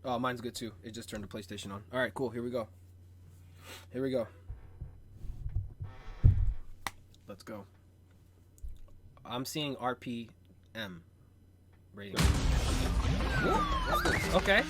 Oh, mine's good too. It just turned the PlayStation on. All right, cool. Here we go. Here we go. Let's go. I'm seeing RPM rating. Okay.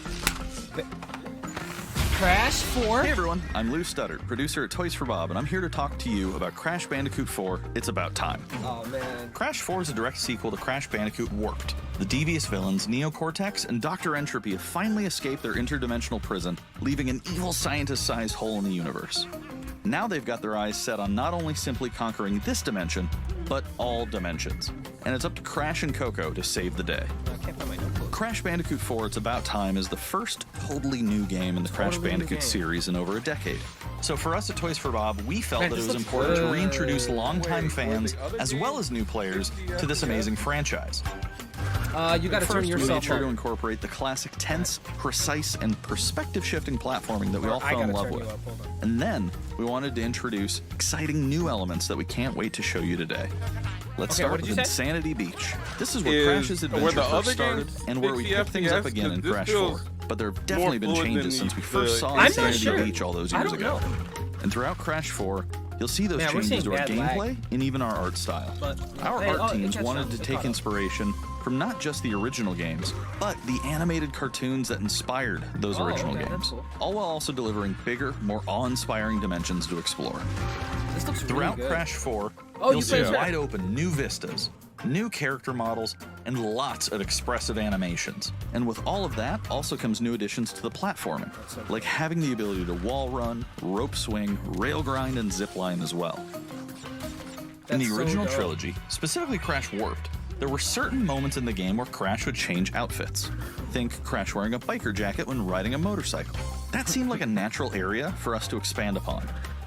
Crash 4. Hey everyone, I'm Lou Studdard, producer at Toys for Bob, and I'm here to talk to you about Crash Bandicoot 4, It's About Time. Oh, man. Crash 4 is a direct sequel to Crash Bandicoot Warped. The devious villains, Neo Cortex and Dr. Entropy, have finally escaped their interdimensional prison, leaving an evil scientist-sized hole in the universe. Now they've got their eyes set on not only simply conquering this dimension, but all dimensions. And it's up to Crash and Coco to save the day. I can't find my notebook. Crash Bandicoot 4 It's About Time is the first totally new game in the Crash Bandicoot series in over a decade. So for us at Toys for Bob, we felt that it was important to reintroduce longtime fans as well as new players to this amazing franchise. You gotta turn First, we yourself made sure to up. incorporate the classic tense, precise, and perspective-shifting platforming that we all I fell in gotta love turn with. you up. Hold on. And then, we wanted to introduce exciting new elements that we can't wait to show you today. Let's Okay, start what with did you say? Insanity Beach. This is where Crash's where adventure the first other started, games and where we pick pick things up FPS, again in this Crash feels 4. But there have definitely been fluid changes than since we the first saw I'm not Insanity sure. Beach all those I years don't ago. know. And throughout Crash 4, you'll see those Man, we're changes seeing to our bad lag. gameplay and even our art style. But, Our hey, art it teams catches wanted up. to It take caught up. inspiration from not just the original games, but the animated cartoons that inspired those Oh, original okay, that's games, cool. all while also delivering bigger, more awe-inspiring dimensions to explore. This looks really Throughout good. Crash 4, Oh, you'll you see played that. wide open new vistas, new character models, and lots of expressive animations. And with all of that also comes new additions to the platforming, so like having the ability to wall run, rope swing, rail grind, and zip line as well. In the That's so original dope. trilogy, specifically Crash Warped, there were certain moments in the game where Crash would change outfits. Think Crash wearing a biker jacket when riding a motorcycle. That seemed like a natural area for us to expand upon.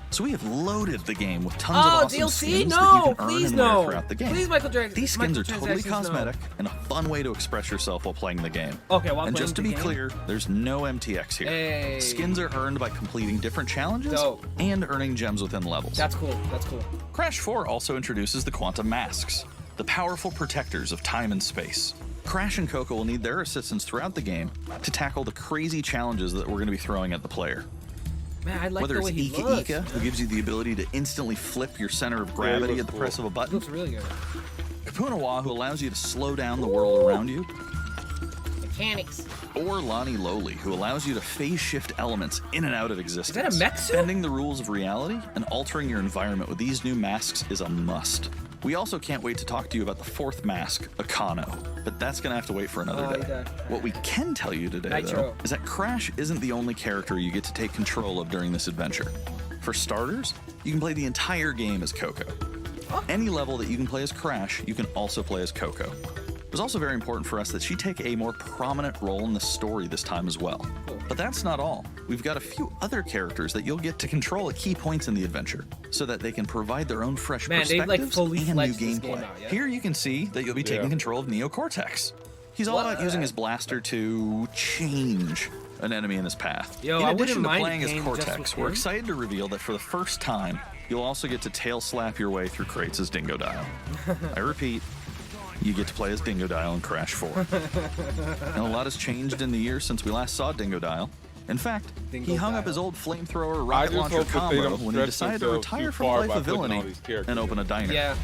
So we have loaded the game with tons of Oh, awesome DLC? skins No, that you can earn please and wear no. throughout the game. Please, Michael Jackson. These skins are totally Microtransactions, no. cosmetic and a fun way to express yourself while playing the game. Okay, while and playing just to the be game? clear, there's no MTX here. Hey. Skins are earned by completing different challenges Dope. and earning gems within levels. That's cool. That's cool. Crash 4 also introduces the Quantum Masks, the powerful protectors of time and space. Crash and Coco will need their assistance throughout the game to tackle the crazy challenges that we're going to be throwing at the player. Man, I like Whether the it's way he Ika looks. Ika, who gives you the ability to instantly flip your center of gravity looks at the cool. press of a He button, looks really good. Kapunawa, who allows you to slow down the world around you, Mechanics. or Lonnie Lowly, who allows you to phase shift elements in and out of existence. a mech suit? Bending the rules of reality and altering your environment with these new masks is a must. We also can't wait to talk to you about the fourth mask, Akano, but that's gonna have to wait for another Oh, day. yeah. What we can tell you today, Nitro. though, is that Crash isn't the only character you get to take control of during this adventure. For starters, you can play the entire game as Coco. Any level that you can play as Crash, you can also play as Coco. It was also very important for us that she take a more prominent role in the story this time as well. But that's not all. We've got a few other characters that you'll get to control at key points in the adventure, so that they can provide their own fresh Man, they, like, perspectives fully and new fleshed this gameplay. game out, yeah? Here you can see that you'll be taking Yeah. control of Neo Cortex. He's all about using his blaster to change an enemy in his path. Yo, in I addition wouldn't to mind playing as playing just Cortex, with we're him. excited to reveal that for the first time, you'll also get to tail slap your way through crates as Dingo Dial. I repeat, you get to play as Dingo Dial in Crash 4. Now, a lot has changed in the years since we last saw Dingo Dial. In fact, Dingo he hung up Dial. his old flamethrower I rocket just launcher hope that they combo don't when he stretch decided to themselves retire too from a far life by of putting all villainy these characters and open a in. diner. Yeah.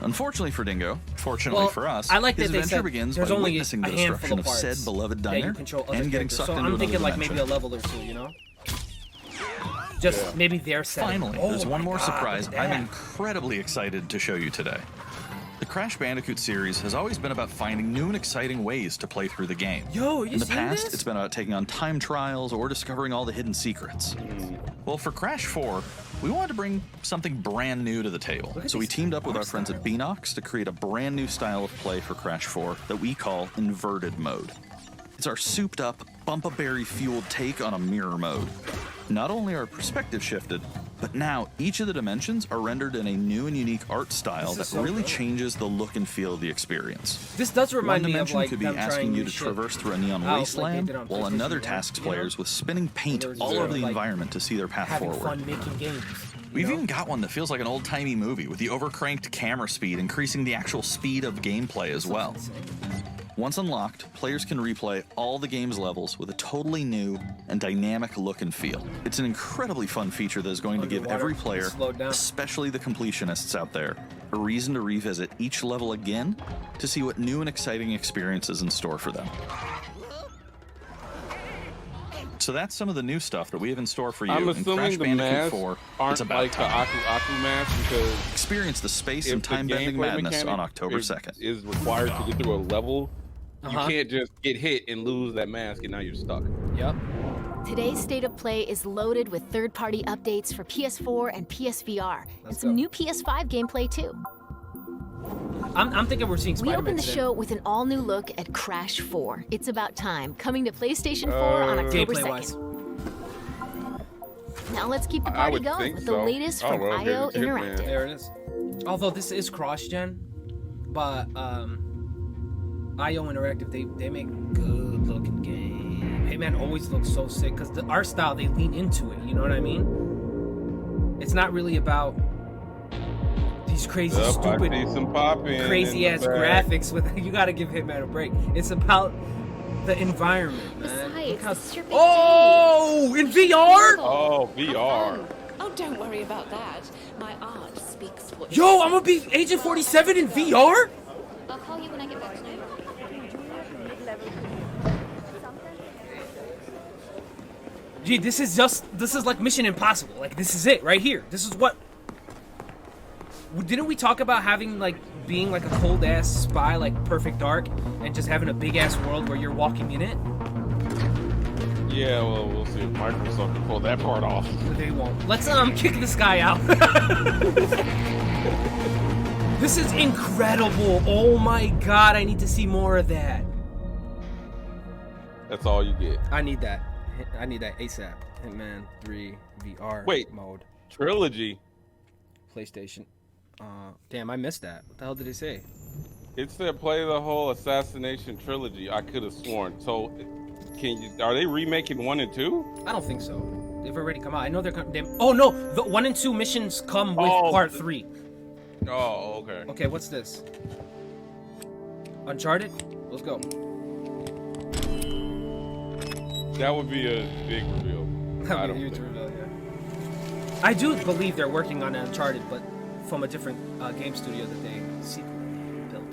Unfortunately for Dingo, fortunately Well, for us, I like his that they adventure said begins there's by only witnessing the a handful destruction of of said parts beloved that you diner control other and getting characters. sucked So into I'm thinking another like maybe a dimension. level or two, you know? Just maybe their setting. Finally, Oh there's one my more God, surprise look at I'm that. incredibly excited to show you today. The Crash Bandicoot series has always been about finding new and exciting ways to play through the game. Yo, you In the seen past, this? it's been about taking on time trials or discovering all the hidden secrets. Well, for Crash 4, we wanted to bring something brand new to the table. at So we these teamed up with our art friends at styles. Beanox to create a brand new style of play for Crash 4 that we call Inverted Mode. It's our souped up, Bumpa-Berry fueled take on a mirror mode. Not only are perspective shifted, but now each of the dimensions are rendered in a new and unique art style that This is so really good. changes the look and feel of the experience. This does One remind me of dimension like could be them asking trying you new to shit traverse through a neon out, like they wasteland, did on while PlayStation another 1, tasks you know? players with spinning paint There was all just, over the like, environment to see their path having forward. fun making games. We've you know? even got one that feels like an old-timey movie with the overcranked camera speed increasing the actual speed of gameplay as well. Once unlocked, players can replay all the game's levels with a totally new and dynamic look and feel. It's an incredibly fun feature that is going to give every player, especially the completionists out there, a reason to revisit each level again to see what new and exciting experiences in store for them. So that's some of the new stuff that we have in store for you I'm in Crash assuming the Bandicoot masks 4. aren't It's about like the time. Aku Aku mask because Experience the space if and the time-bending gameplay madness mechanic on October 2nd. is required to get through a level, you Uh-huh. can't just get hit and lose that mask and now you're stuck. Yep. Today's State of Play is loaded with third-party updates for PS4 and PSVR, and Let's some go. new PS5 gameplay too. I'm thinking we're seeing We Spider-Man open the today. show with an all-new look at Crash 4. It's About Time, coming to PlayStation 4 on October Gameplay-wise. 2nd. Now let's keep the I party would going think with so. the latest Oh, from well, IO here's Hitman. Interactive. There it is. Although this is cross-gen, but IO Interactive, they make good-looking game. Hitman always looks so sick because the art style, they lean into it. You know what I mean? It's not really about these crazy, Yep, I stupid, see some popping crazy in ass the back. graphics. With you got to give Hitman a break. It's about the environment, man. Besides, Look how- this is your big oh, in VR? Oh, VR. Oh, don't worry about that. My art speaks for itself. Yo, I'm gonna be Agent 47 in VR? I'll call you when I get back to New York. Gee, this is like Mission Impossible. Like, this is it right here. This is what. Didn't we talk about having, like, being like a cold ass spy, like Perfect Dark, and just having a big ass world where you're walking in it? Yeah, well, we'll see if Microsoft can pull that part off. They won't. Let's kick this guy out. This is incredible. Oh my god, I need to see more of that. That's all you get. I need that. I need that ASAP. Hitman 3 VR Wait. mode. Trilogy. PlayStation. Damn, I missed that. What the hell did it say? It said play the whole Assassination trilogy. I could have sworn. So, are they remaking 1 and 2? I don't think so. They've already come out. I know they're oh no, the 1 and 2 missions come with part 3. Oh, okay. Okay, what's this? Uncharted? Let's go. That would be a big reveal. I That'd be don't a huge think. reveal, yeah. I do believe they're working on Uncharted, but from a different game studio that they secretly built.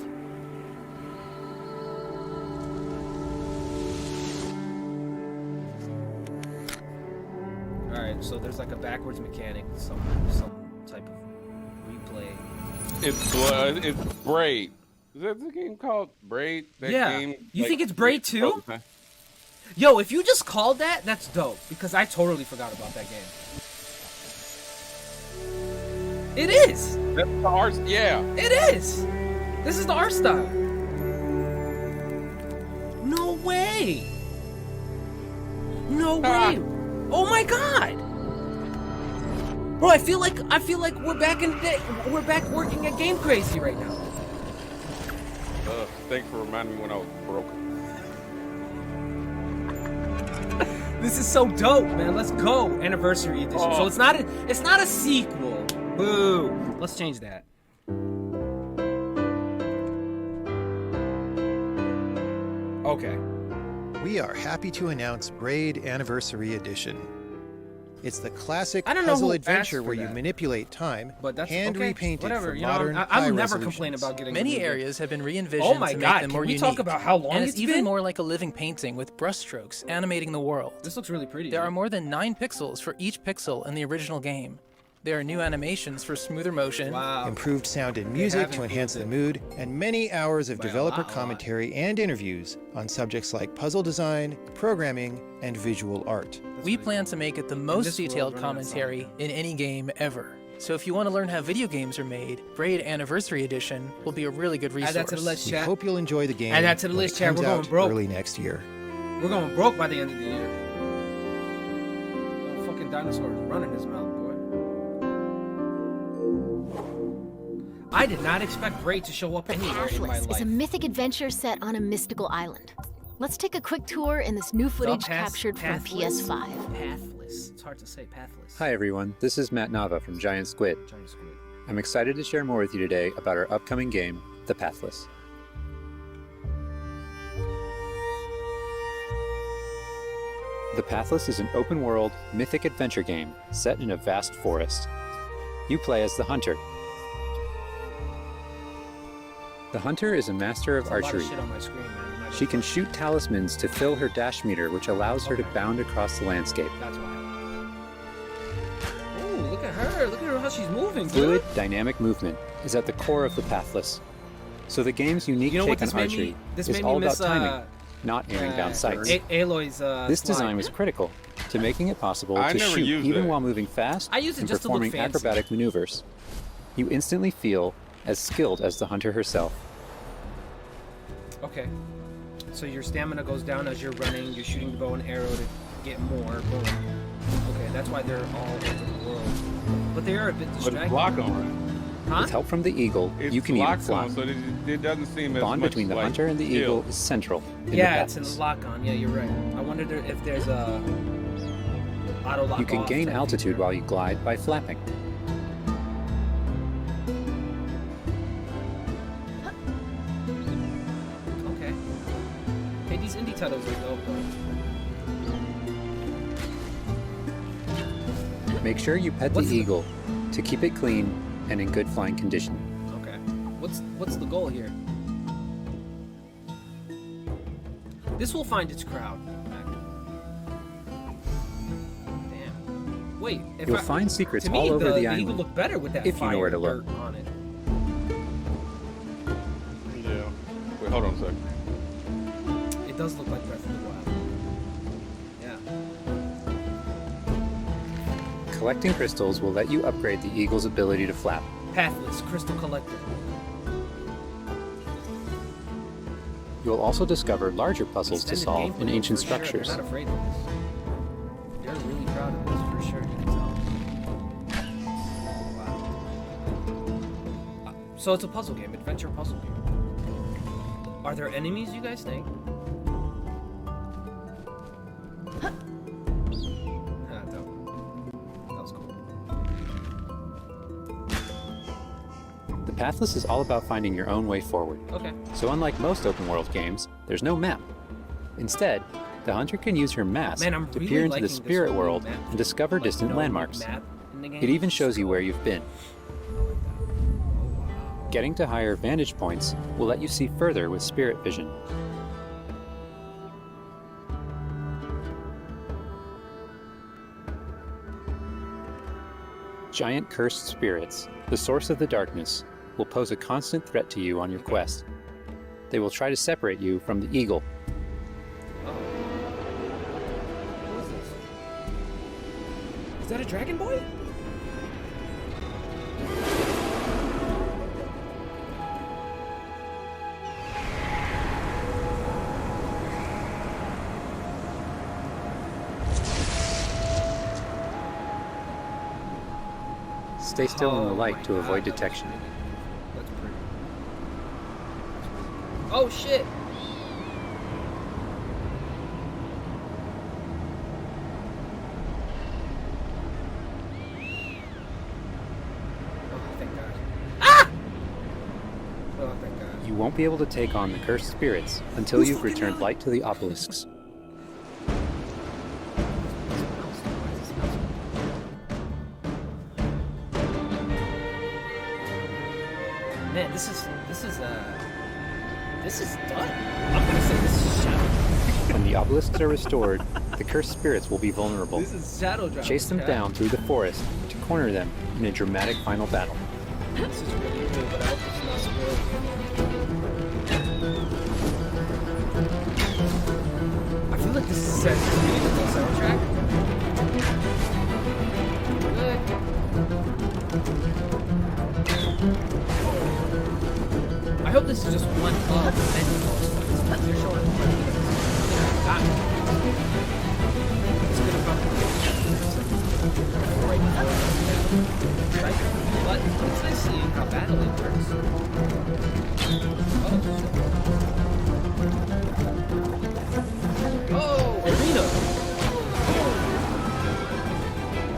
Alright, so there's like a backwards mechanic, some type of replay. It's Braid. Is that the game called Braid? That Yeah. game, You like, think it's Braid too? Okay. Yo, if you just called that, that's dope, because I totally forgot about that game. It is! That's the art. Yeah. It is! This is the art style. No way! No way! Oh my god! Bro, I feel like we're back in the day. We're back working at Game Crazy right now. Thanks for reminding me when I was broke. This is so dope, man. Let's go. Anniversary edition. So it's not a sequel. Boo. Let's change that. Okay. We are happy to announce Braid Anniversary Edition. It's the classic I don't know puzzle who adventure asked for where you that. manipulate time, But that's hand okay. repainted Whatever, for you know, modern I high will never resolutions. complain about getting Many a new game. areas have been re-envisioned Oh my to god, make them can more we unique. talk about how long and it's it's even been? more like a living painting with brushstrokes animating the world. This looks really pretty. There dude. are more than 9 pixels for each pixel in the original game. There are new animations for smoother motion. Wow. Improved sound and music haven't to enhance the improved mood, and many hours of By a developer lot. commentary and interviews on subjects like puzzle design, programming, and visual art. We plan to make it the most this world, detailed we're not commentary in any game ever. So if you want to learn how video games are made, Braid Anniversary Edition will be a really good resource. Add that to the list, We chat. hope you'll enjoy the game Add that to the when list, it chat. comes We're going out broke. early next year. We're going broke by the end of the year. Oh, fucking dinosaur is running his mouth, boy. I did not expect Braid to show up The anywhere in my Pathless is life. a mythic adventure set on a mystical island. Let's take a quick tour in this new footage captured from Pathless? PS5. Pathless. It's hard to say. Pathless. Hi everyone, this is Matt Nava from Giant Squid. Giant squid. I'm excited to share more with you today about our upcoming game, The Pathless. The Pathless is an open-world, mythic adventure game set in a vast forest. You play as the Hunter. The Hunter is a master of There's a lot archery. shit on my screen, man. I'm not She gonna can front. shoot talismans to fill her dash meter, which allows her to Okay. bound across the landscape. That's why. Ooh, look at her. Look at her how she's moving, dude. Fluid, dynamic movement is at the core of the Pathless. So the game's unique You know what take this on made me? archery This is made all me about miss timing, not aiming down sights. Aloy's This slide. design was critical to making it possible I to never shoot used even it. while moving fast I use it and just to look performing fancy. acrobatic maneuvers. You instantly feel as skilled as the Hunter herself. Okay. So your stamina goes down as you're running. You're shooting the bow and arrow to get more. Boom. Okay, that's why they're all over the world. But they are a bit But it's distracting. lock on. Huh? With help from the Eagle, It's you can even lock fly. on, so it doesn't seem as Bond much between the like Hunter and the skill. Eagle is central in Yeah, the it's in Pathless. lock on. Yeah, you're right. I wondered if there's a auto lock. You can off gain type altitude feature. while you glide by flapping. Okay. Hey, these indie titles are dope though. Make sure you pet the What's the- Eagle to keep it clean and in good flying condition. Okay. What's the goal here? This will find its crowd. Damn. Wait. If You'll I, find secrets to me, all over the Eagle island. look better with that if you know fire where to look. dirt on it. Yeah. Wait, hold on a second. It does look like Breath of the Wild. Yeah. Collecting crystals will let you upgrade the Eagle's ability to flap. Pathless Crystal Collector. You'll also discover larger puzzles to Extended solve in gameplay ancient for sure. structures. They're not afraid of this. They're really proud of this for sure. You can tell. Wow. So it's a puzzle game, adventure puzzle game. Are there enemies, you guys think? Ah, dope. That was cool. The Pathless is all about finding your own way forward. Okay. So unlike most open world games, there's no map. Instead, the Hunter can use her mask Man, I'm to really peer into liking the this spirit whole world map. and discover Like, distant no landmarks. map in the game. It even shows you where you've been. Oh, wow. Getting to higher vantage points will let you see further with spirit vision. Giant cursed spirits, the source of the darkness, will pose a constant threat to you on your quest. They will try to separate you from the Eagle. Oh. What is this? Is that a Dragon Boy? Stay still in the Oh light my to avoid God, detection. That's pretty. Oh shit! Oh, thank God. Ah! Oh, thank God. You won't be able to take on the cursed spirits until Who's you've fucking returned yelling? light to the obelisks. Man, this is done. I'm gonna say this is Shadow. When the obelisks are restored, the cursed spirits will be vulnerable. This is Shadow Drop. Chase them down through the forest to corner them in a dramatic final battle. This is really cool, but I hope it's not spoiled. I feel like this is a really good soundtrack. Good. I hope this is just one of many boss fights. They're showing quite a bit of this. Got me. It's gonna probably be right now. Right? But it's nice seeing how battling works. Oh, arena!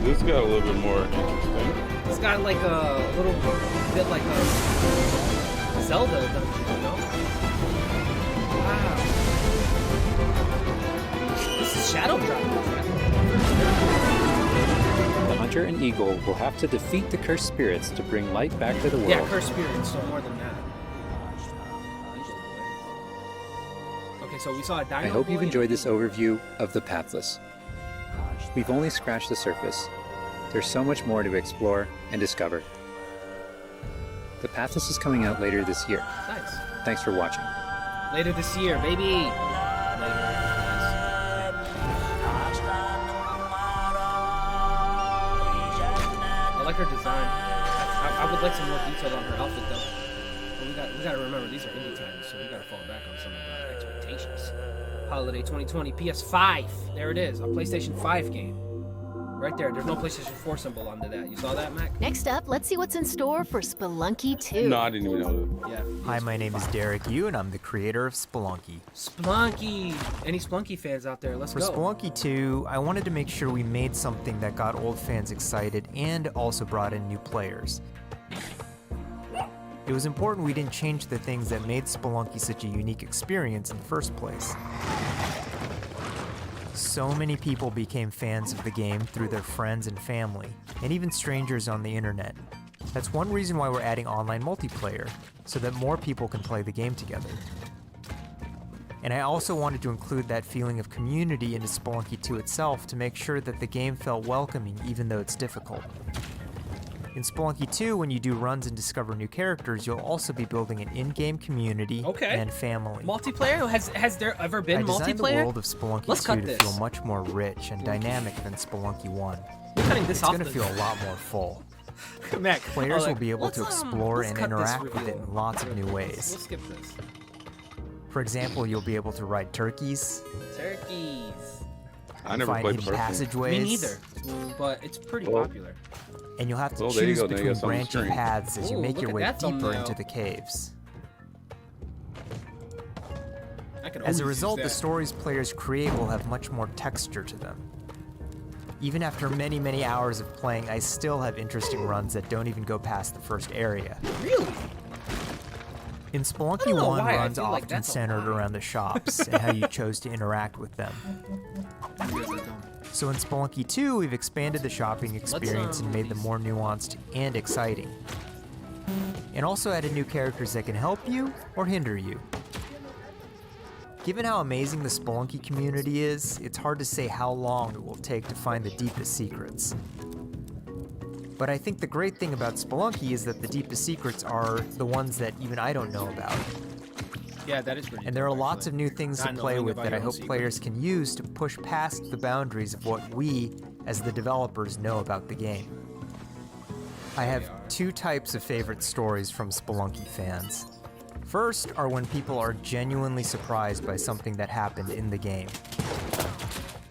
This got a little bit more interesting. It's got like a little bit like a Zelda, dungeon, you know? Wow. This this is Shadow Drop. The hunter and eagle will have to defeat the cursed spirits to bring light back to the world. Yeah, cursed spirits, so more than that. Okay, so we saw a Dino I hope Boy you've and- enjoyed this overview of The Pathless. We've only scratched the surface. There's so much more to explore and discover. The Pathless is coming out later this year. Nice. Thanks for watching. Later this year, baby. Later. I like her design. I would like some more detail on her outfit though. But we gotta remember these are indie titles, so we gotta fall back on some of our expectations. Holiday 2020 PS5. There it is, a PlayStation 5 game. Right there. There's no PlayStation 4 symbol under that. You saw that, Mac? Next up, let's see what's in store for Spelunky 2. No, I didn't even know that. Yeah. Hi, my name is Derek Yu, and I'm the creator of Spelunky. Spelunky. Any Spelunky fans out there? Let's For go. Spelunky 2, I wanted to make sure we made something that got old fans excited and also brought in new players. It was important we didn't change the things that made Spelunky such a unique experience in the first place. So many people became fans of the game through their friends and family, and even strangers on the internet. That's one reason why we're adding online multiplayer, so that more people can play the game together. And I also wanted to include that feeling of community into Spelunky 2 itself to make sure that the game felt welcoming even though it's difficult. In Spelunky 2, when you do runs and discover new characters, you'll also be building an in-game community and family. Multiplayer? Has there ever been I designed the multiplayer? world of Spelunky Let's 2 cut to this. feel much more rich and dynamic than Spelunky 1. We're cutting this It's off going to the- feel a lot more full. Mac, Players oh, will be able to let's explore and cut this interact with it reveal. in lots of new We'll ways. skip this. For example, you'll be able to ride turkeys, Turkeys. I never find played the hidden first one. passageways. Me neither. But it's pretty Well, popular. And you'll have to Well, there you choose go, now you between got something branching strange. paths as you Ooh, make look your at way that deeper thumbnail. into the caves. I could As always a result, use the that. stories players create will have much more texture to them. Even after many, many hours of playing, I still have interesting runs that don't even go past the first area. Really? In I Spelunky don't know 1, why, I runs feel like often that's a centered lie. around the shops and how you chose to interact with them. So in Spelunky 2, we've expanded the shopping experience and made them more nuanced and exciting. And also added new characters that can help you or hinder you. Given how amazing the Spelunky community is, it's hard to say how long it will take to find the deepest secrets. But I think the great thing about Spelunky is that the deepest secrets are the ones that even I don't know about. Yeah, that is pretty And there are dope, lots actually. of new things to Not play knowing with about that your I own hope secrets. players can use to push past the boundaries of what we, as the developers, know about the game. I have two types of favorite stories from Spelunky fans. First are when people are genuinely surprised by something that happened in the game.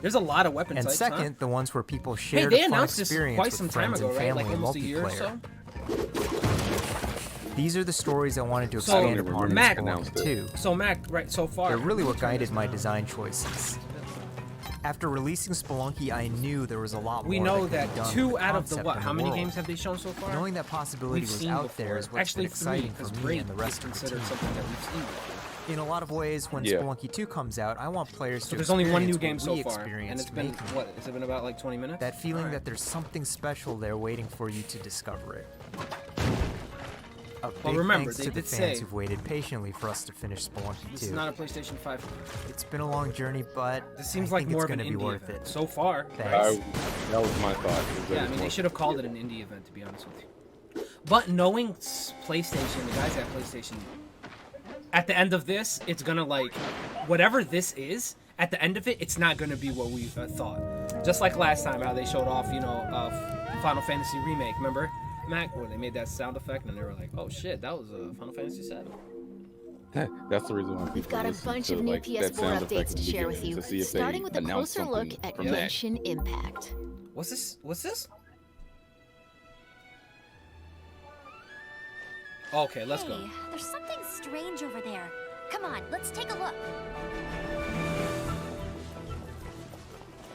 There's a lot of weapon And types, second, the ones where people Hey, shared they a fun announced this experience quite with some time friends ago, and right? family Like almost a year or multiplayer. so. These are the stories I wanted to So, expand upon in Mac, Spelunky 2. So Mac, right so far. They're really what guided my design choices. After releasing Spelunky, I knew there was a lot We more know that, that could be done 2 with out of the concept what? and How many world. games have they shown so far? Knowing that possibility We've was seen out before. there is what's Actually, been exciting because for me Braid and the is rest of the considered team. something that we've seen before. In a lot of ways, when Yeah. Spelunky 2 comes out, I want players So to there's only one new experience game what so we far, and experienced it's been making what? Has it been about like 20 minutes? that feeling Alright. that there's something special there waiting for you to discover it. A big remember, thanks they to the did fans say- who've waited patiently for us to finish Spelunky This 2. is not a PlayStation 5. It's been a long journey, but This seems I like think more it's of an going to be indie worth event. it. So far. Thanks. That was my thought. is that Yeah, I it's mean, more- they should have called it an indie event, to be honest with you. But knowing PlayStation, the guys at PlayStation, at the end of this, it's gonna like, whatever this is, at the end of it, it's not gonna be what we thought. Just like last time, how they showed off, Final Fantasy Remake, remember? Mac, where they made that sound effect, and they were like, oh shit, that was a Final Fantasy 7. That's the reason why We've people got a listen bunch to, of new like, that PS4 sound effect updates in to the share with beginning you, to see if starting they with a announce closer look something at from that. Genshin Impact. What's this? What's this? Okay, let's go. Hey, there's something strange over there. Come on, let's take a look.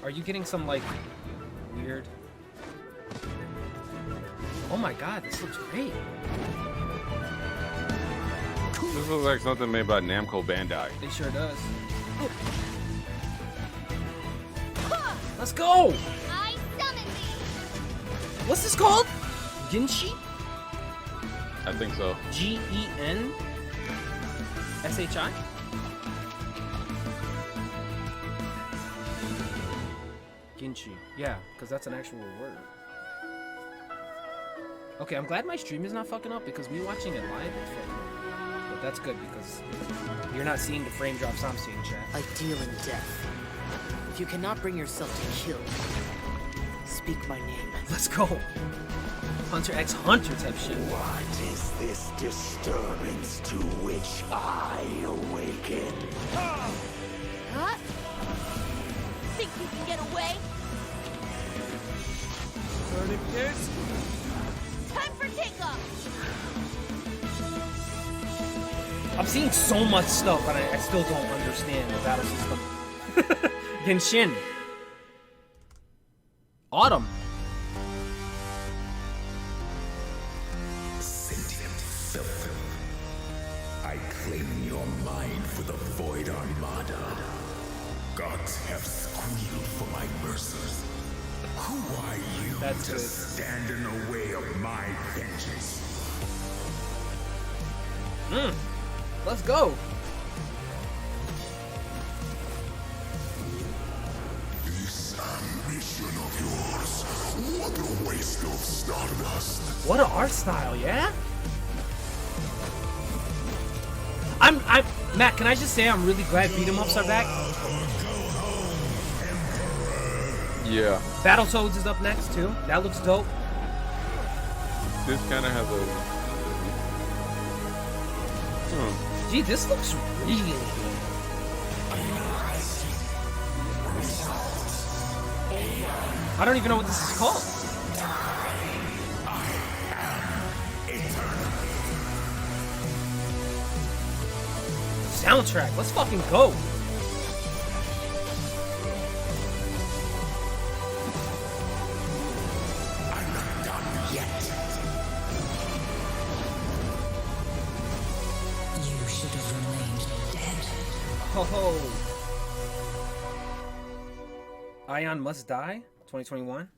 Are you getting some, like, weird... Oh my god, this looks great. This looks like something made by Namco Bandai. It sure does. Let's go! I summon thee. What's this called? Genshi? I think so. G-E-N-S-H-I? Genshi. Yeah, because that's an actual word. Okay, I'm glad my stream is not fucking up because me watching it live is fucking up. But that's good because you're not seeing the frame drops I'm seeing, chat. I deal in death. If you cannot bring yourself to kill, speak my name. Let's go. Hunter x Hunter type shit. What is this disturbance to which I awaken? Huh? Think you can get away? Time for takeoff. I'm seeing so much stuff, but I still don't understand the battle system. Genshin. Autumn. Sentient filth. I claim your mind for the Void Armada. Gods have squealed for my mercies. Who are you That's to good. stand in the way of my vengeance? Let's go. This ambition of yours, what a waste of stardust. What an art style, yeah? Matt, can I just say I'm really glad beat 'em ups are back? Yeah. Battletoads is up next too. That looks dope. This kind of has a. Gee, this looks really good. I don't even know what this is called. Soundtrack, let's fucking go. I'm not done yet. You should have remained dead. Ho ho. Ion Must Die, 2021.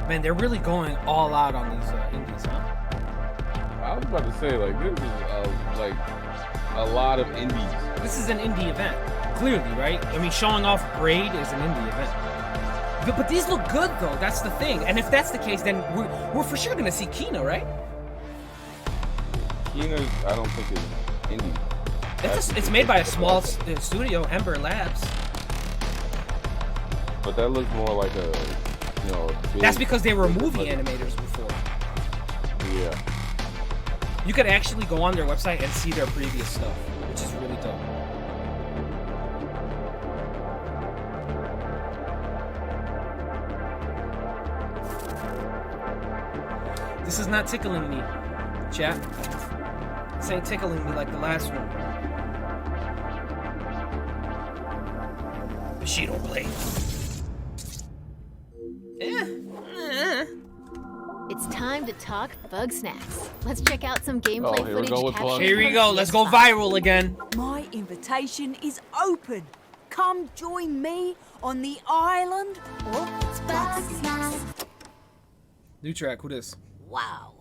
Man, they're really going all out on these indies, huh? I was about to say, like, this is like a lot of indies. This is an indie event, clearly, right? I mean, showing off Braid is an indie event. But these look good, though. That's the thing. And if that's the case, then we're for sure gonna see Kina, right? Kina's, I don't think is indie. It's made by a small studio, Ember Labs. But that looks more like a, you know. Big, That's because they were movie animators before. Yeah. You could actually go on their website and see their previous stuff, which is really dope. This is not tickling me, chat. This ain't tickling me like the last one. Bushido Blade. It's time to talk Bug Snacks. Let's check out some gameplay here we footage go with captured Bug. Here we from go. Let's go PS5. viral again. My invitation is open. Come join me on the island of Bug Snacks. New track. Who this? Wow,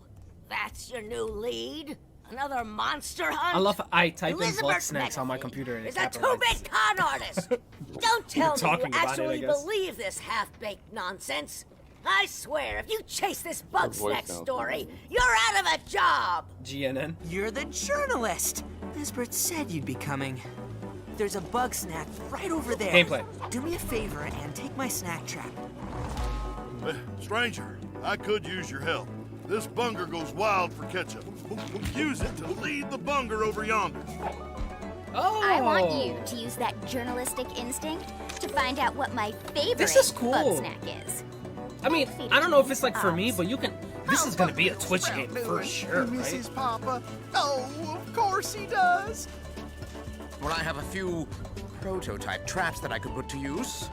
that's your new lead? Another monster hunt? I love how I type in Elizabeth Bug Snacks on my Megafin computer and is it's a two-bit con artist. Don't tell me talking you about it, I actually guess. believe this half-baked nonsense. I swear, if you chase this Bug voice Snack sounds story, you're out of a job. GNN. You're the journalist. Desperate said you'd be coming. There's a Bug Snack right over there. Gameplay. Do me a favor and take my snack trap. Stranger, I could use your help. This bunger goes wild for ketchup. Use it to lead the bunger over yonder. Oh. I want you to use that journalistic instinct to find out what my favorite This is cool. bug snack is. I mean, I don't know if it's like for me, but you can. This is gonna be a Twitch game for sure, right? Mrs. Papa. Oh, of course he does. Well, I have a few prototype traps that I could put to use.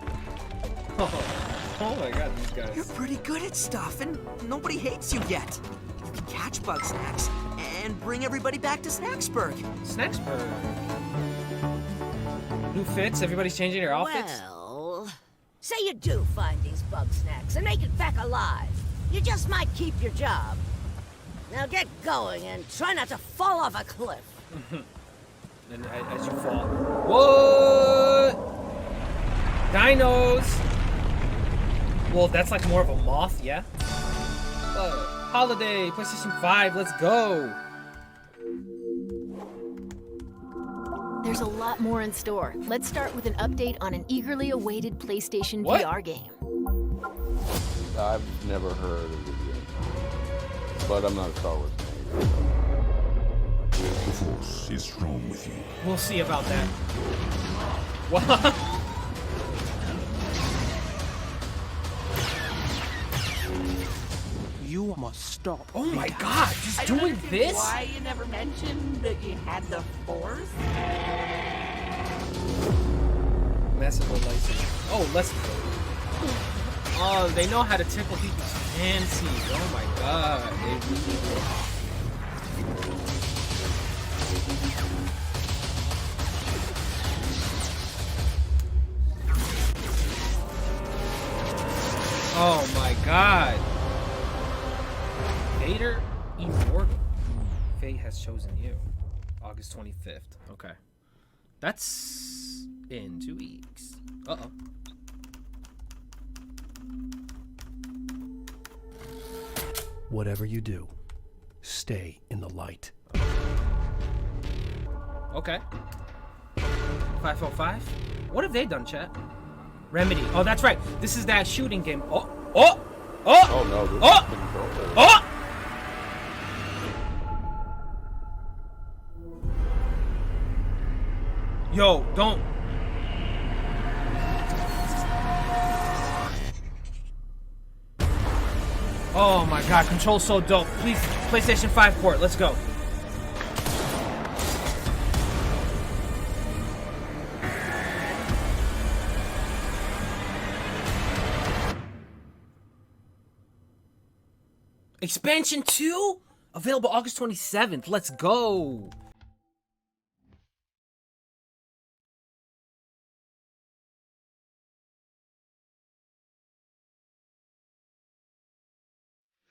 Oh my god, these guys. You're pretty good at stuff, and nobody hates you yet. You can catch bug snacks and bring everybody back to Snacksburg. Snacksburg. New fits? Everybody's changing their outfits? Well, say you do find these bug snacks and make it back alive. You just might keep your job. Now get going and try not to fall off a cliff. And as you fall. What? Dinos! Well, that's like more of a moth, yeah? Holiday, PlayStation 5, let's go! There's a lot more in store. Let's start with an update on an eagerly awaited PlayStation What? VR game. I've never heard of it yet, but I'm not a Star Wars fan. The Force is strong with you. We'll see about that. What? You must stop. Oh my god, just doing this? Why you never mentioned that you had the Force? Massive license. Oh, let's go. Oh, they know how to tickle people's fancies. Oh my god. They really do. Oh my god. Vader Immortal. Fate has chosen you. August 25th. Okay. That's in 2 weeks. Uh-oh. Whatever you do, stay in the light. Okay. 505? What have they done, chat? Remedy. Oh, that's right. This is that shooting game. Oh! Oh! Oh! Oh no, this oh! is Oh! Yo, don't. Oh my god, control's so dope. Please, PlayStation 5 port, let's go. Expansion 2? Available August 27th. Let's go.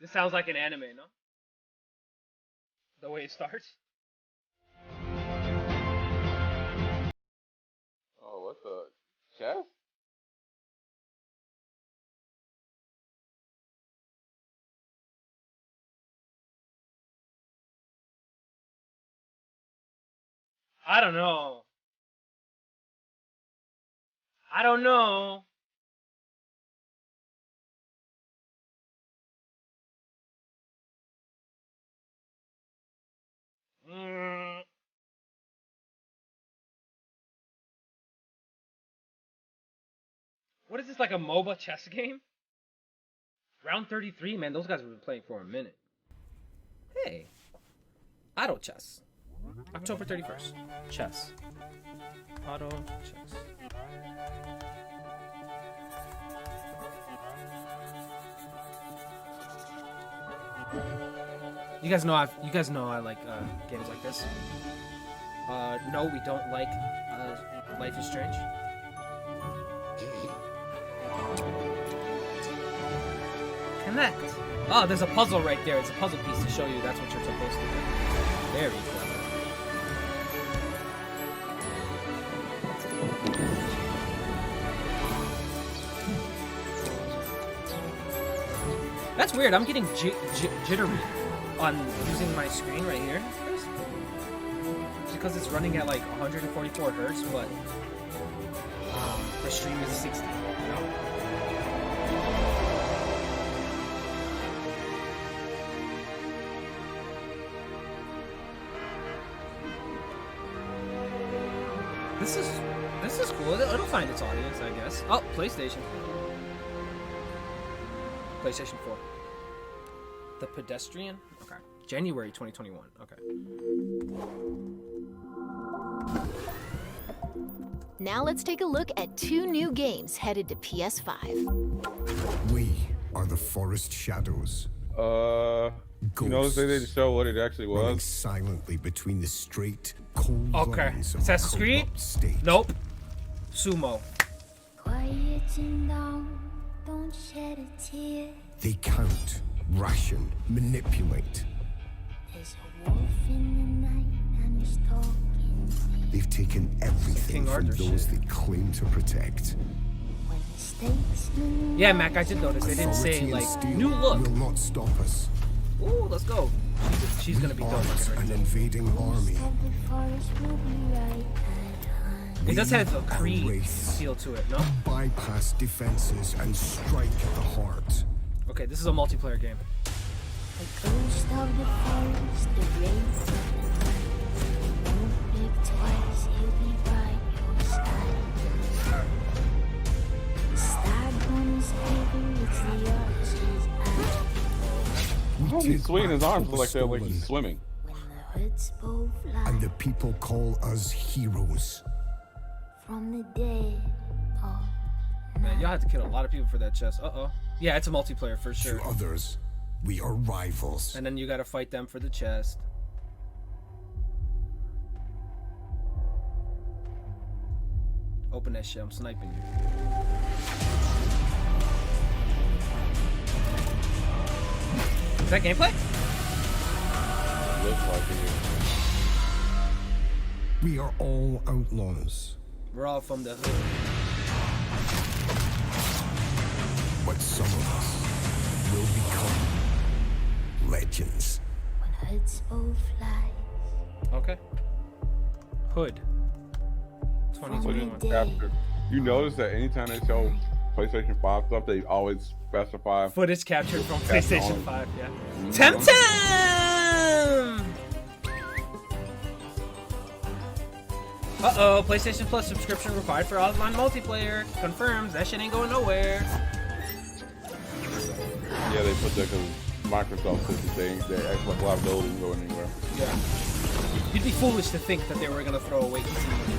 This sounds like an anime, no? The way it starts. Oh, what the chest? I don't know. I don't know. What is this, like a MOBA chess game? Round 33, man, those guys have been playing for a minute. Hey. Auto chess. October 31st. Chess. Auto chess. You guys know I like games like this. No, we don't like Life is Strange. Connect. Oh, there's a puzzle right there. It's a puzzle piece to show you that's what you're supposed to do. Very clever. That's weird. I'm getting jittery on using my screen right here. It's because it's running at like 144 hertz, but the stream is 60. You know? This is cool. It'll find its audience, I guess. Oh, PlayStation 4. The Pedestrian? Okay. January 2021. Okay. Now let's take a look at 2 new games headed to PS5. We are the Forest Shadows. You notice they didn't show what it actually Running was. silently between the straight, cold Okay. lines of Assassin's Creed? corrupt state. Nope. Sumo. Quieting down, don't shed a tear. They count, ration, manipulate. There's a wolf in the night and he's talking to me. They've taken everything King from Arthur those shit. they claim to protect. When the stakes loom Yeah, Mac, I did notice. They didn't say, Authority and like, steel new look. will not stop us. Ooh, let's go. She's gonna be dope. Arms looking, an right? invading army. of the forest will be right at hand. It does have a We Creed wraiths feel to it, no? bypass defenses and strike at the heart. Okay, this is a multiplayer game. The ghost of the forest, the wraith of the night. Don't blink twice, he'll be by your side. The stag is heavy, it's the archer's eye. Oh, he's swinging his arms like they're like he's swimming. When the hoods both fly And the people call us heroes. from the dead. Oh, Man, y'all have to kill a lot of people for that chest. Uh-oh. Yeah, it's a multiplayer for sure. To others, we are rivals. And then you gotta fight them for the chest. Open that shit, I'm sniping you. Is that gameplay? Looks like it. We are all outlaws, We're all from the hood. but some of us will become legends. when hoods both fly. Okay. Hood. What is 2021. captured? You notice that anytime they show PlayStation 5 stuff, they always specify Footage captured from That's PlayStation on. 5, yeah. Mhm. Temtem! Uh-oh, PlayStation Plus subscription required for online multiplayer. Confirms that shit ain't going nowhere. Yeah, they put that because Microsoft said that their Xbox Live Gold isn't going anywhere. Yeah. You'd be foolish to think that they were gonna throw away easy money.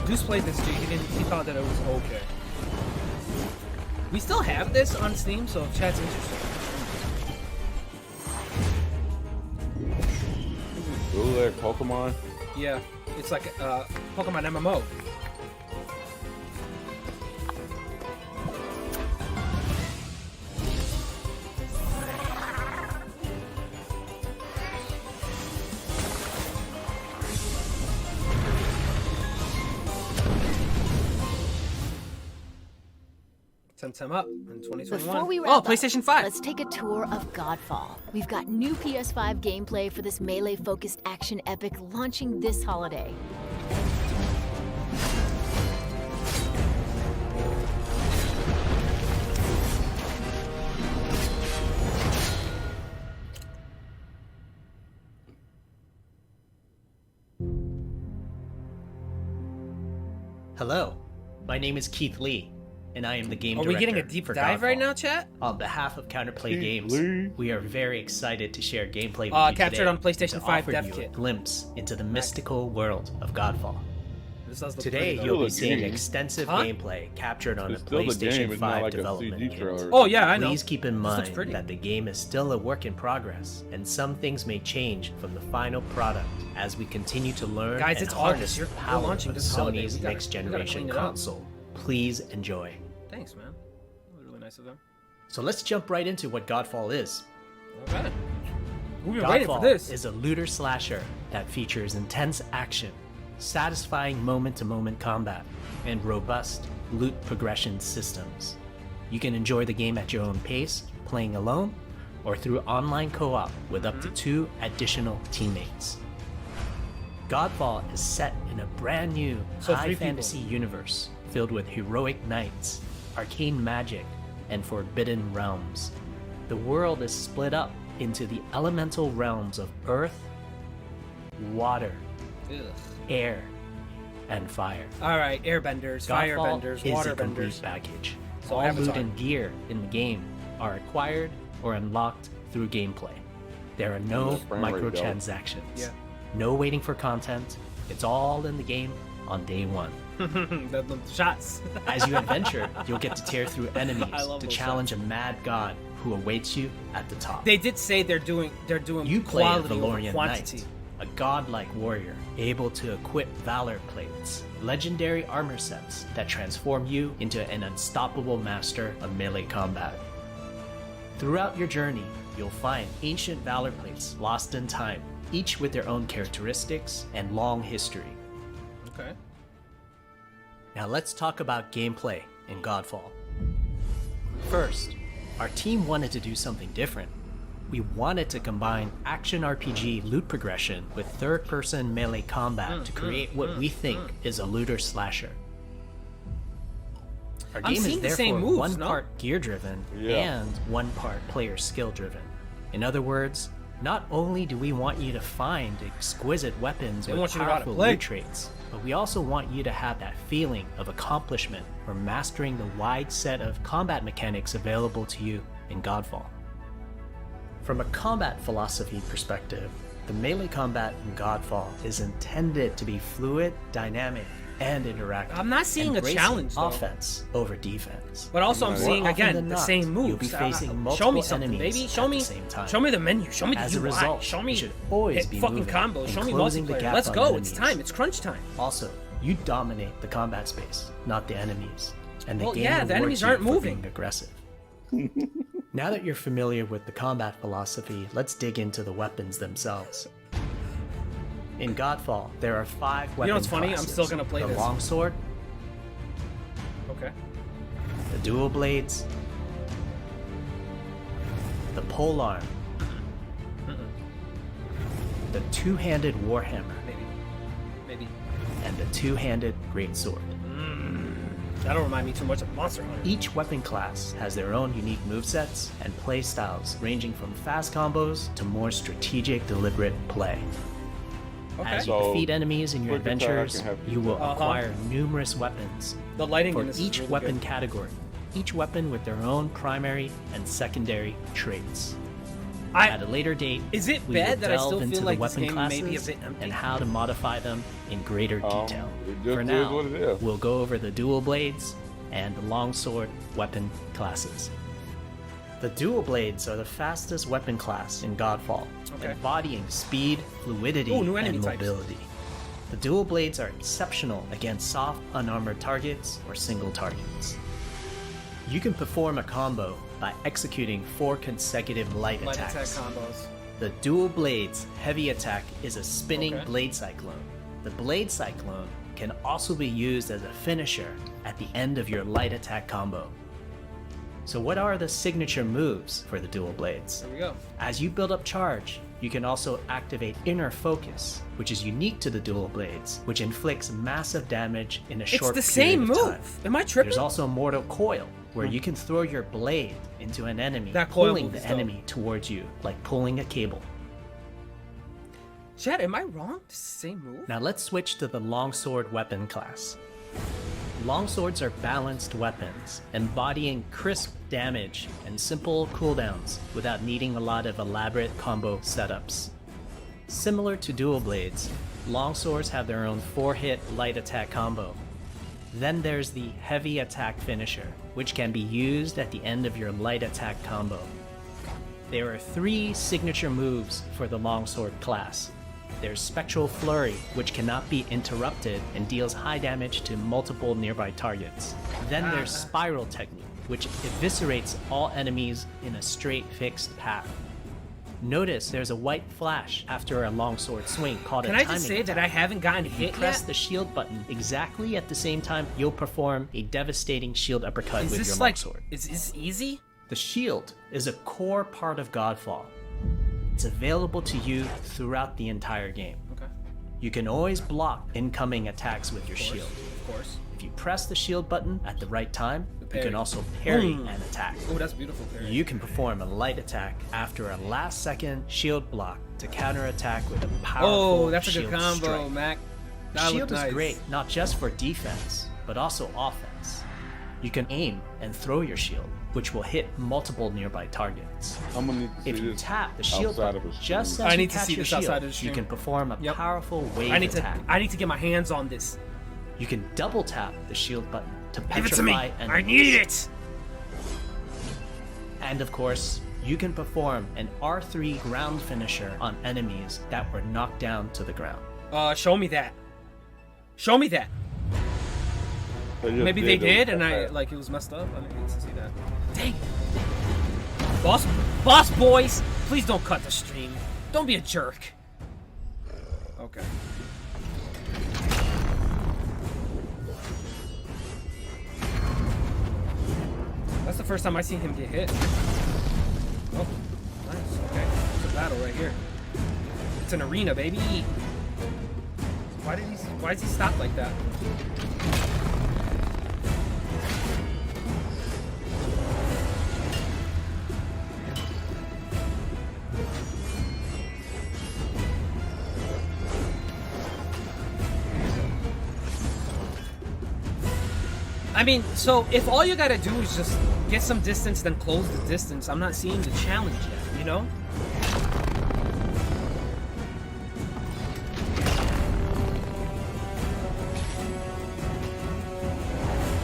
Deuce played this, dude. He thought that it was okay. We still have this on Steam, so if chat's interested. Bootleg Pokemon. Yeah, it's like Pokemon MMO. Temtem up in 2021. Before we wrap Oh, up, PlayStation 5. let's take a tour of Godfall. We've got new PS5 gameplay for this melee-focused action epic launching this holiday. Hello, my name is Keith Lee, and I am the game Are director. we getting a deep for dive right Godfall. now, chat? On behalf of Counterplay Keith Games, Lee. we are very excited to share gameplay with you Captured today on PlayStation and to 5 offer dev you kit. a glimpse into the mystical world of Godfall. This does look Today, pretty you'll dope. be seeing game. extensive Huh? gameplay captured on It's a still the PlayStation game, it's not 5 like a development CG kit. trailer. Oh yeah, I know. Please keep in This looks mind pretty. that the game is still a work in progress, and some things may change from the final product as we continue to learn Guys, and it's harness August. the You're power launching of this holiday. Sony's We gotta- next we gotta generation clean it up. console. Please enjoy. Thanks, man. That was really nice of them. So let's jump right into what Godfall is. Okay. We've been waiting for Godfall this. is a looter slasher that features intense action, satisfying moment-to-moment combat, and robust loot progression systems. You can enjoy the game at your own pace, playing alone, or through online co-op with up to 2 additional teammates. Godfall is set in a brand new So high 3 people. fantasy universe filled with heroic knights, arcane magic, and forbidden realms. The world is split up into the elemental realms of earth, water, Ugh. air, and fire. All right, airbenders, Godfall firebenders, is a complete waterbenders. package. So All Avatar. loot and gear in the game are acquired or unlocked through gameplay. There are no Frame rate, though. microtransactions. Yeah. No waiting for content. It's all in the game on day one. the shots. As you adventure, you'll get to tear through enemies I love to those challenge a mad god who awaits you at the top. They did say they're doing You play a quality over Valorian quantity. Knight, a godlike warrior able to equip Valor plates, legendary armor sets that transform you into an unstoppable master of melee combat. Throughout your journey, you'll find ancient Valor plates lost in time, each with their own characteristics and long history. Okay. Now let's talk about gameplay in Godfall. First, our team wanted to do something different. We wanted to combine action RPG loot progression with third-person melee combat to create what we think is a looter slasher. Our I'm game is seeing the therefore same moves, one no? part gear-driven Yeah. and one part player skill-driven. In other words, not only do we want you to find exquisite weapons They with want you to know how to powerful play. loot traits, but we also want you to have that feeling of accomplishment for mastering the wide set of combat mechanics available to you in Godfall. From a combat philosophy perspective, the melee combat in Godfall is intended to be fluid, dynamic, and interactive. I'm not seeing a embracing challenge, though. offense over defense. But also, I'm More seeing often again than the not, same moves. You'll be facing multiple show me something, enemies baby. at Show me. the same time. Show me the menu. Show me the As a UI. result, show me. you should always hit be fucking moving combos. and Show me closing the multiplayer. gap Let's on go. enemies. It's time. It's crunch time. Also, you dominate the combat space, not the enemies. And the Well, game yeah, the enemies rewards you aren't for moving. being aggressive. Now that you're familiar with the combat philosophy, let's dig into the weapons themselves. In Godfall, there are 5 weapon You know what's funny? I'm classes. still gonna play the this. longsword, Okay. the dual blades, the polearm, the two-handed warhammer, Maybe. and the two-handed greatsword. That'll remind me too much of Monster Hunter. Each weapon class has their own unique movesets and play styles, ranging from fast combos to more strategic, deliberate play. Okay. As you So, defeat enemies in your quick attack adventures, and have- you will Uh-huh. acquire numerous weapons The lighting for in this is each really weapon good. category, each weapon with their own primary and secondary traits. I- At a later date, Is it we bad will that I delve still into feel the like this weapon game classes may be a bit empty? and how to modify them in greater detail. It just For is now, what it is. we'll go over the dual blades and the longsword weapon classes. The dual blades are the fastest weapon class in Godfall, Okay. embodying speed, fluidity, Ooh, new and enemy types. mobility. The dual blades are exceptional against soft, unarmored targets or single targets. You can perform a combo by executing 4 consecutive light Light attack attacks. combos. The dual blades heavy attack is a spinning Okay. blade cyclone. The blade cyclone can also be used as a finisher at the end of your light attack combo. So what are the signature moves for the dual blades? There we go. As you build up charge, you can also activate Inner Focus, which is unique to the dual blades, which inflicts massive damage in a It's short the period same of move. time. Am I tripping? There's also Mortal Coil, where you can throw your blade into an enemy, That coil pulling move the is dope. enemy towards you, like pulling a cable. Chad, am I wrong? It's the same move? Now let's switch to the longsword weapon class. Longswords are balanced weapons, embodying crisp damage and simple cooldowns without needing a lot of elaborate combo setups. Similar to dual blades, longswords have their own 4-hit light attack combo. Then there's the heavy attack finisher, which can be used at the end of your light attack combo. There are 3 signature moves for the longsword class. There's Spectral Flurry, which cannot be interrupted and deals high damage to multiple nearby targets. Then there's Spiral Technique, which eviscerates all enemies in a straight fixed path. Notice there's a white flash after a longsword swing called Can a I timing just say that attack. I haven't gotten If you hit press yet? the shield button exactly at the same time, you'll perform a devastating shield uppercut Is with this your like, longsword. is this easy? The shield is a core part of Godfall. It's available to you throughout the entire game. Okay. You can always block incoming attacks with your shield. Of course. If you press the shield button at the right time, you parry. can also parry Boom. an attack. Oh, that's beautiful. Parry. You can perform a light attack after a last-second shield block to counterattack with a powerful Oh, that's a good shield combo, strike. Mac. That Shield looked is nice. great, not just for defense, but also offense. You can aim and throw your shield, which will hit multiple nearby targets. I'm gonna need to If see you this tap the shield outside button of a just stream. as I you need to catch see your this outside shield, of the you stream. can perform a Yep. powerful wave I need to. attack. I need to get my hands on this. You can double tap the shield button to Give it to me. petrify enemies. I need it. And of course, you can perform an R3 ground finisher on enemies that were knocked down to the ground. Show me that. Show me that. Maybe they did, and it was messed up. I didn't get to see that. Dang. Boss boys, please don't cut the stream. Don't be a jerk. Okay. That's the first time I seen him get hit. Oh, nice. Okay, it's a battle right here. It's an arena, baby. Why does he stop like that? I mean, so if all you gotta do is just get some distance, then close the distance, I'm not seeing the challenge yet, you know?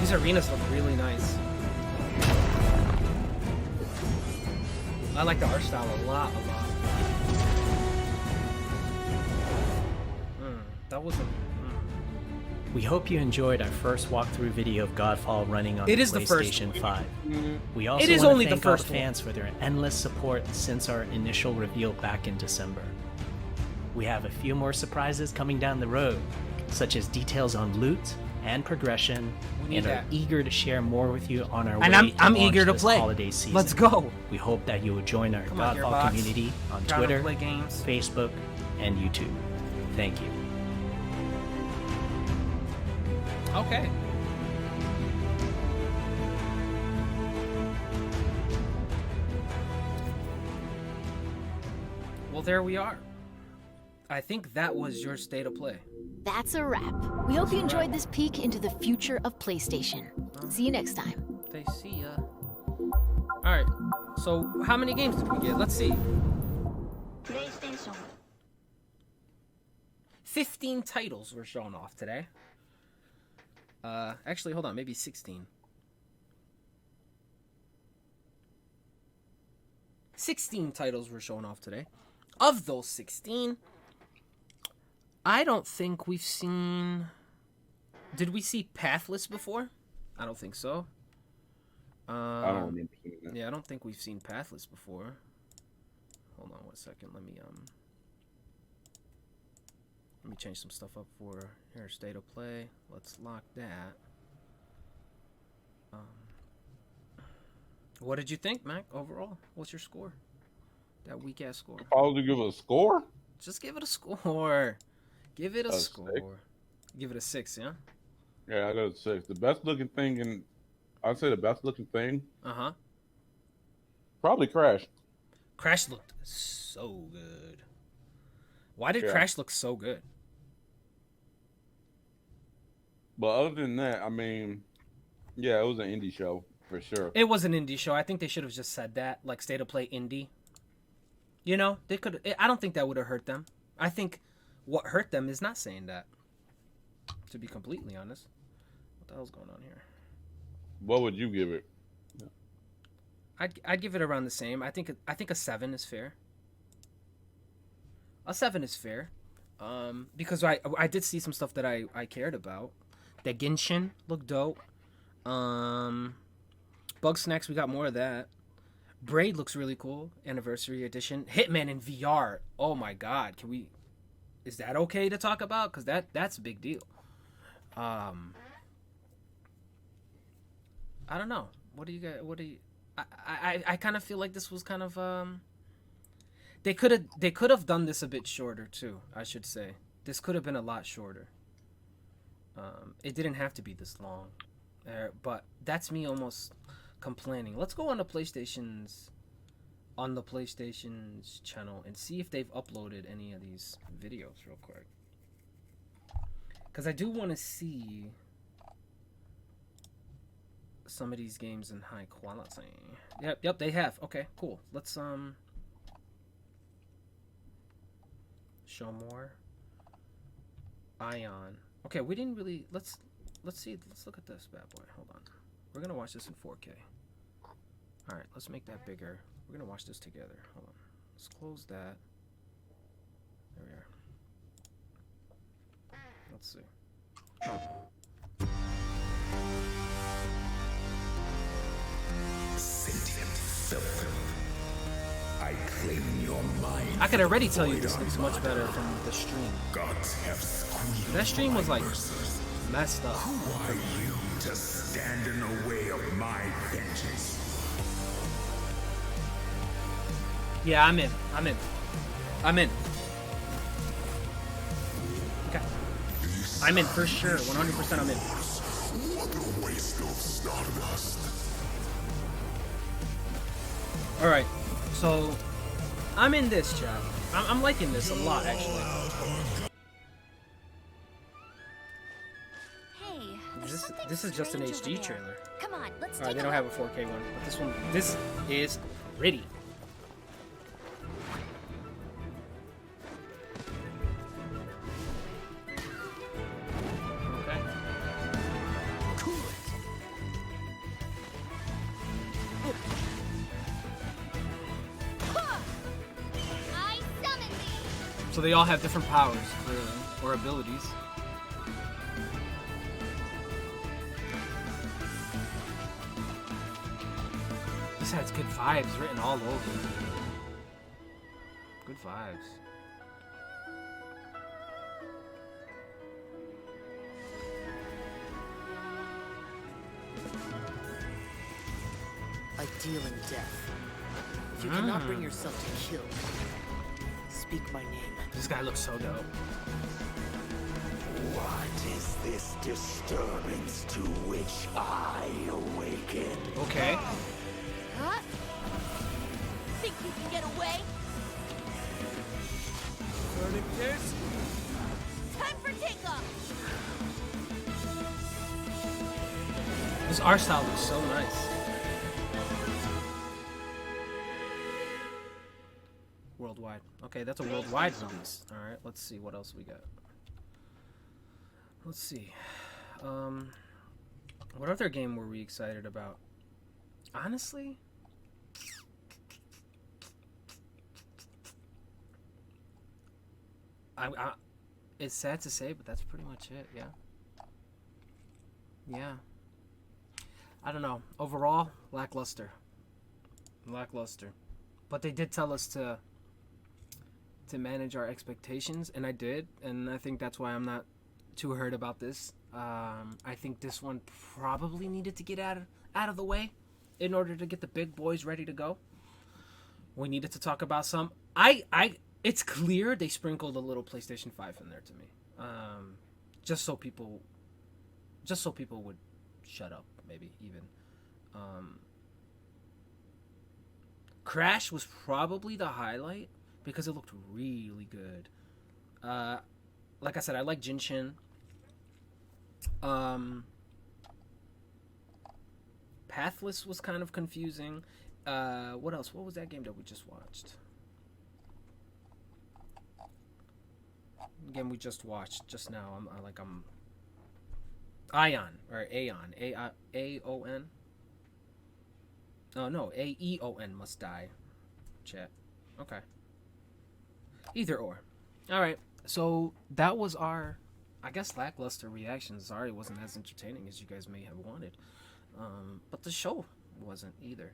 These arenas look really nice. I like the art style a lot. That wasn't... We hope you enjoyed our first walkthrough video of Godfall running on It the is the first PlayStation 5. Mhm. We also It is want only to the thank our first one. fans for their endless support since our initial reveal back in December. We have a few more surprises coming down the road, such as details on loot and progression, We need and are that. eager to share more with you on our And way I'm to eager launch to this play. holiday season. Let's go. We hope that you will join our Come on, Godfall Gearbox. community on Trying to Twitter, play games. Facebook, and YouTube. Thank you. Okay. Well, there we are. I think that was your state of play. That's a wrap. We hope you enjoyed this peek into the future of PlayStation. See you next time. They see ya. Alright, so how many games did we get? Let's see. 15 titles were shown off today. Actually, hold on, maybe 16. 16 titles were shown off today. Of those 16, I don't think we've seen... Did we see Pathless before? I don't think so. I don't remember seeing that. Yeah, I don't think we've seen Pathless before. Hold on 1 second. Let me change some stuff up for here. State of play. Let's lock that. What did you think, Mac? Overall, what's your score? That weak ass score. Oh, to give it a score? Just give it a score. Give it a A score. 6? Give it a 6, yeah. Yeah, I got a 6. The best looking thing in, I'd say the best looking thing. Probably Crash. Crash looked so good. Why did Yeah. Crash look so good? But other than that, I mean, yeah, it was an indie show for sure. It was an indie show. I think they should have just said that, like state of play indie. You know, they could. I don't think that would have hurt them. I think what hurt them is not saying that. To be completely honest, what the hell's going on here? What would you give it? I'd give it around the same. I think a 7 is fair. A 7 is fair, because I did see some stuff that I cared about. The Genshin looked dope. Bugsnax, we got more of that. Braid looks really cool. Anniversary edition. Hitman in VR. Oh my god, can we? Is that okay to talk about? Because that's a big deal. I don't know. What do you guys? What do you? I kind of feel like this was kind of they could have done this a bit shorter too. I should say this could have been a lot shorter. It didn't have to be this long, but that's me almost complaining. Let's go on the PlayStation's channel and see if they've uploaded any of these videos real quick, because I do want to see some of these games in high quality. Yep, they have. Okay, cool. Let's show more. Ion. Okay, we didn't really. Let's see. Let's look at this bad boy. Hold on. We're gonna watch this in 4K. All right, let's make that bigger. We're gonna watch this together. Hold on. Let's close that. There we are. Let's see. Sentient filth. I claim your mind. I could already tell you this looks much better from the stream. Gods have squealed. That stream was like messed up. Who are you to stand in the way of my vengeance? Yeah, I'm in. Okay. I'm in for sure. 100% I'm in. What a waste of stardust. Alright, so I'm in this, chat. I'm liking this a lot, actually. Hey, This is just an HD trailer. Come on, let's Alright, take they a don't look. have a 4K one, but this is pretty. Okay. I summon thee. So they all have different powers, or abilities. This has good vibes written all over it. Good vibes. I deal in death. If you cannot bring yourself to kill, speak my name. This guy looks so dope. What is this disturbance to which I awaken? Okay. Huh? Think you can get away? Time for takeoff. This art style looks so nice. Worldwide. Okay, that's a worldwide release. Alright, let's see what else we got. Let's see. What other game were we excited about? Honestly? It's sad to say, but that's pretty much it, yeah. Yeah. I don't know. Overall, lackluster. Lackluster. But they did tell us to manage our expectations, and I did, and I think that's why I'm not too hurt about this. I think this one probably needed to get out of the way in order to get the big boys ready to go. We needed to talk about some. It's clear they sprinkled a little PlayStation 5 in there to me, just so people would shut up, maybe even. Crash was probably the highlight because it looked really good. Like I said, I like Genshin. Pathless was kind of confusing. What else? What was that game that we just watched? Game we just watched just now. I'm Aion or Aeon. A-O-N. Oh no, A-E-O-N must die. Chat. Okay. Either or. Alright, so that was our, I guess, lackluster reaction. Sorry it wasn't as entertaining as you guys may have wanted. But the show wasn't either.